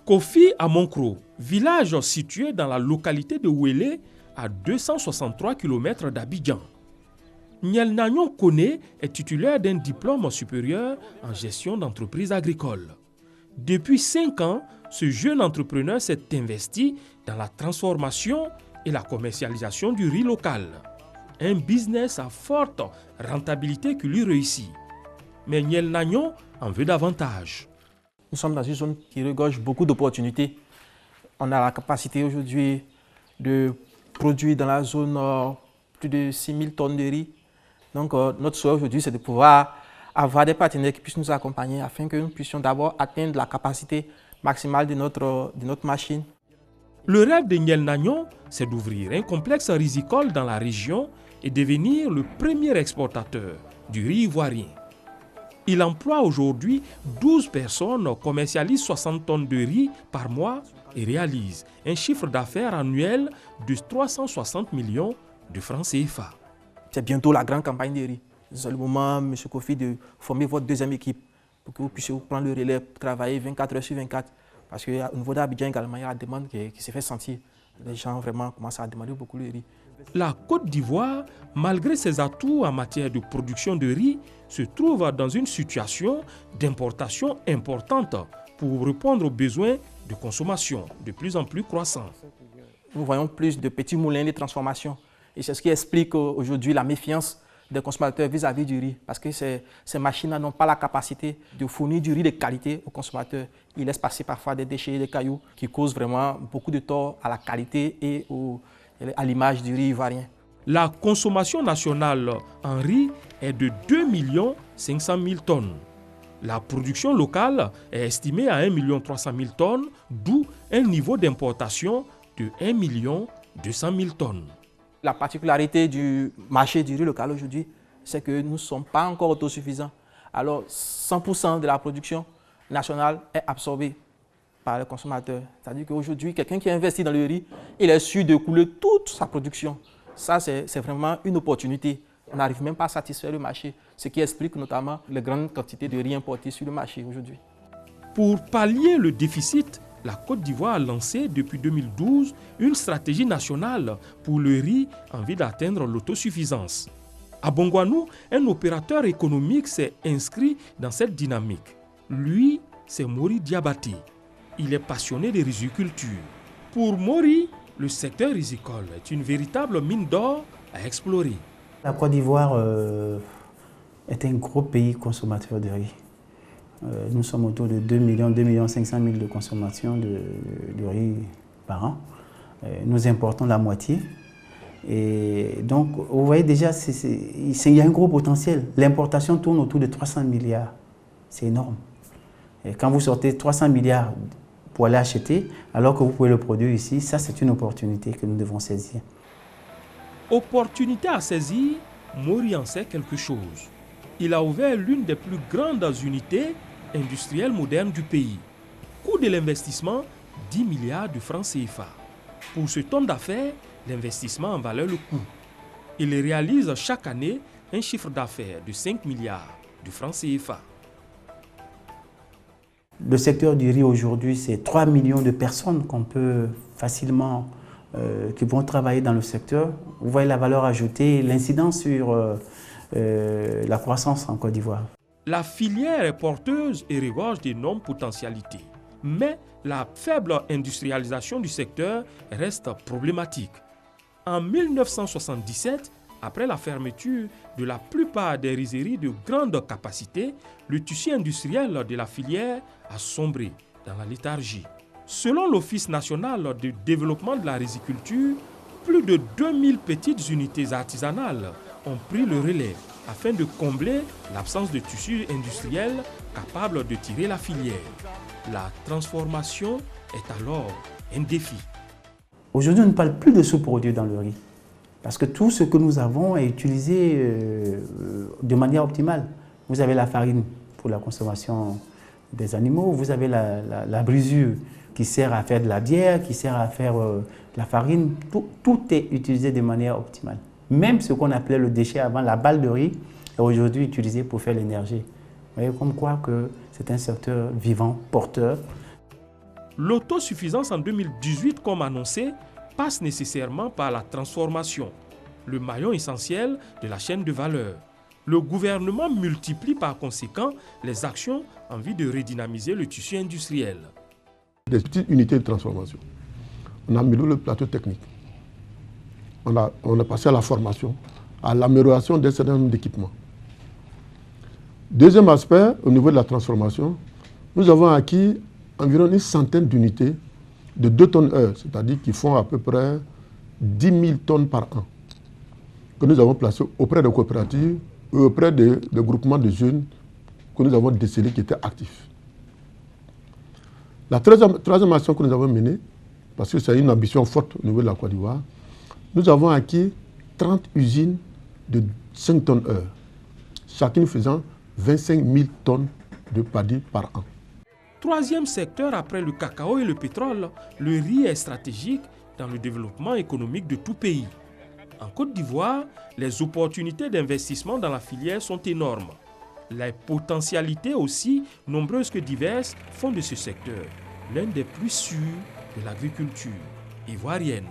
Kofi à Monkro, village situé dans la localité de Ouélé, à 263 km d'Abidjan. Niel Nagnon Kone est titulaire d'un diplôme supérieur en gestion d'entreprises agricoles. Depuis 5 ans, ce jeune entrepreneur s'est investi dans la transformation et la commercialisation du riz local. Un business à forte rentabilité qui lui réussit. Mais Niel Nagnon en veut davantage. Nous sommes dans une zone qui regorge beaucoup d'opportunités. On a la capacité aujourd'hui de produire dans la zone plus de 6000 tonnes de riz. Donc notre souhait aujourd'hui, c'est de pouvoir avoir des partenaires qui puissent nous accompagner afin que nous puissions d'abord atteindre la capacité maximale de notre machine. Le rêve de Niel Nagnon, c'est d'ouvrir un complexe rizicole dans la région et devenir le premier exportateur du riz ivoirien. Il emploie aujourd'hui 12 personnes, commercialise 60 tonnes de riz par mois et réalise un chiffre d'affaires annuel de 360 millions de francs CFA. C'est bientôt la grande campagne de riz. C'est le moment, M. Kofi, de former votre deuxième équipe pour que vous puissiez prendre le relais pour travailler 24 heures sur 24. Parce qu'au niveau d'Abidjan également, il y a la demande qui s'est fait sentir. Les gens vraiment commencent à demander beaucoup de riz. La Côte d'Ivoire, malgré ses atouts en matière de production de riz, se trouve dans une situation d'importation importante pour répondre aux besoins de consommation de plus en plus croissants. Nous voyons plus de petits moulins de transformation. Et c'est ce qui explique aujourd'hui la méfiance des consommateurs vis-à-vis du riz. Parce que ces machines n'ont pas la capacité de fournir du riz de qualité aux consommateurs. Ils laissent passer parfois des déchets, des cailloux qui causent vraiment beaucoup de tort à la qualité et à l'image du riz ivoirien. La consommation nationale en riz est de 2 500 000 tonnes. La production locale est estimée à 1 300 000 tonnes, d'où un niveau d'importation de 1 200 000 tonnes. La particularité du marché du riz local aujourd'hui, c'est que nous ne sommes pas encore autosuffisants. Alors 100% de la production nationale est absorbée par les consommateurs. C'est-à-dire qu'aujourd'hui, quelqu'un qui investit dans le riz, il est sûr de couler toute sa production. Ça, c'est vraiment une opportunité. On n'arrive même pas à satisfaire le marché, ce qui explique notamment les grandes quantités de riz importées sur le marché aujourd'hui. Pour pallier le déficit, la Côte d'Ivoire a lancé depuis 2012 une stratégie nationale pour le riz en vue d'atteindre l'autosuffisance. À Bongouanou, un opérateur économique s'est inscrit dans cette dynamique. Lui, c'est Mori Diabaté. Il est passionné de riziculture. Pour Mori, le secteur rizicole est une véritable mine d'or à explorer. La Côte d'Ivoire est un gros pays consommateur de riz. Nous sommes autour de 2 500 000 de consommation de riz par an. Nous importons la moitié. Et donc, vous voyez déjà, il y a un gros potentiel. L'importation tourne autour de 300 milliards. C'est énorme. Et quand vous sortez 300 milliards pour aller acheter, alors que vous pouvez le produire ici, ça c'est une opportunité que nous devons saisir. Opportunité à saisir, Mori en sait quelque chose. Il a ouvert l'une des plus grandes unités industrielles modernes du pays. Coût de l'investissement, 10 milliards de francs CFA. Pour ce homme d'affaires, l'investissement en valeur le coup. Il réalise chaque année un chiffre d'affaires de 5 milliards de francs CFA. Le secteur du riz aujourd'hui, c'est 3 millions de personnes qu'on peut facilement, qui vont travailler dans le secteur. Vous voyez la valeur ajoutée, l'incidence sur la croissance en Côte d'Ivoire. La filière est porteuse et regorge d'énormes potentialités. Mais la faible industrialisation du secteur reste problématique. En 1977, après la fermeture de la plupart des rizeries de grande capacité, le tissu industriel de la filière a sombré dans la léthargie. Selon l'Office national de développement de la riziculture, plus de 2000 petites unités artisanales ont pris le relais afin de combler l'absence de tissu industriel capable de tirer la filière. La transformation est alors un défi. Aujourd'hui, on ne parle plus de sous-produits dans le riz. Parce que tout ce que nous avons est utilisé de manière optimale. Vous avez la farine pour la consommation des animaux, vous avez la brisure qui sert à faire de la bière, qui sert à faire de la farine. Tout est utilisé de manière optimale. Même ce qu'on appelait le déchet avant, la balle de riz, est aujourd'hui utilisée pour faire l'énergie. Vous voyez comme quoi que c'est un secteur vivant, porteur. L'autosuffisance en 2018, comme annoncé, passe nécessairement par la transformation, le maillon essentiel de la chaîne de valeur. Le gouvernement multiplie par conséquent les actions en vue de redynamiser le tissu industriel. Des petites unités de transformation. On a amélioré le plateau technique. On a passé à la formation, à l'amélioration d'un certain nombre d'équipements. Deuxième aspect, au niveau de la transformation, nous avons acquis environ une centaine d'unités de 2 tonnes heure, c'est-à-dire qui font à peu près 10 000 tonnes par an, que nous avons placées auprès des coopératives et auprès des groupements de jeunes que nous avons décelés qui étaient actifs. La troisième action que nous avons menée, parce que c'est une ambition forte au niveau de la Côte d'Ivoire, nous avons acquis 30 usines de 5 tonnes heure, chacune faisant 25 000 tonnes de paddy par an. Troisième secteur après le cacao et le pétrole, le riz est stratégique dans le développement économique de tout pays. En Côte d'Ivoire, les opportunités d'investissement dans la filière sont énormes. Les potentialités aussi, nombreuses que diverses, font de ce secteur l'un des plus sûrs de l'agriculture ivoirienne.